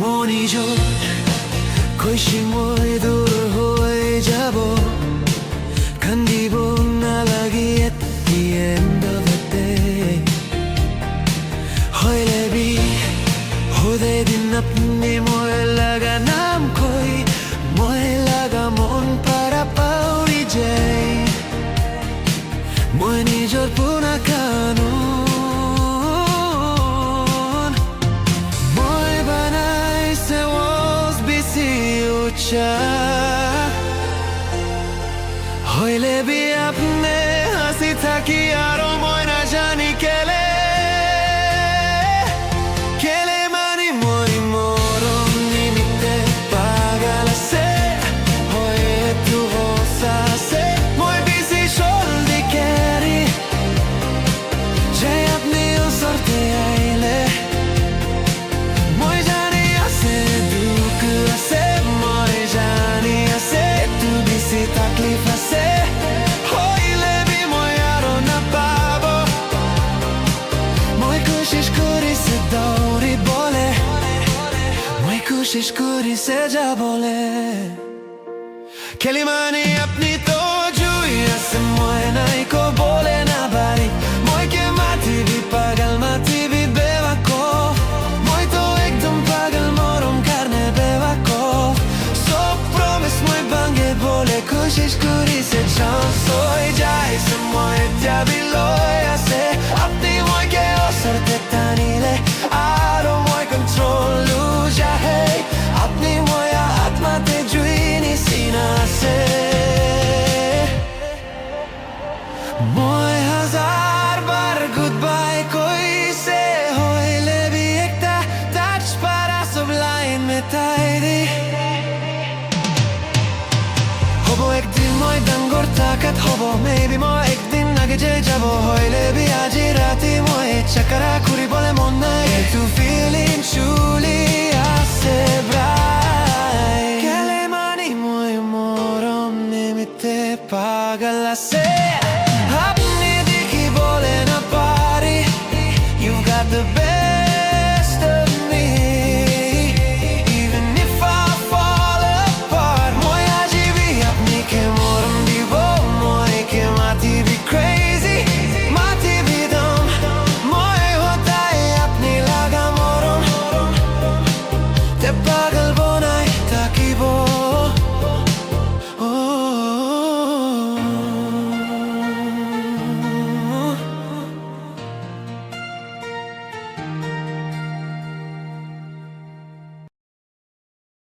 মনিজৰ কৈছি মই দূৰ হৈ যাব, কান্দিব নালাগে at the end of the day. হয় লেবি সদায় দিন আপুনি মই লাগা নাম কৈ মই লাগা মন পাৰা পাউৰি যায়, মই নিজৰ পুনা কানুন মই বনাইছে walls বেছি উচ্চা। হয় লেবি আপনি হাসি থাকি আৰু মই নাজানি কেলে कोशिश करी से जा बोले केलिमानी अपनी तो जुई ऐसे मोए नहीं को बोले ना बारी मोए के माती भी पागल माती भी बेवकूफ मोए तो एकदम पागल मोरम करने बेवकूफ so promise मोए बंगे बोले कोशिश करी से chance होई जाए से मोए त्या भी लोए ऐसे अपनी मोए के असर ते तानी ले आरो मोए control lose ya hey अपनी मोया आत्मा ते जुईनी सीना से मोय हजार बार goodbye कोई से होय लेबी एकता touch para सब लाइन में ताईदी होबो एक दिन मोय दंगोर ताकत होबो maybe मोय एक दिन आगे जे जाबो होय लेबी आजी राती मोय चकरा खुरी बोले मन नाय तू feeling truly आसे पागल से अपनी दिखी बोले ना पारी You've got the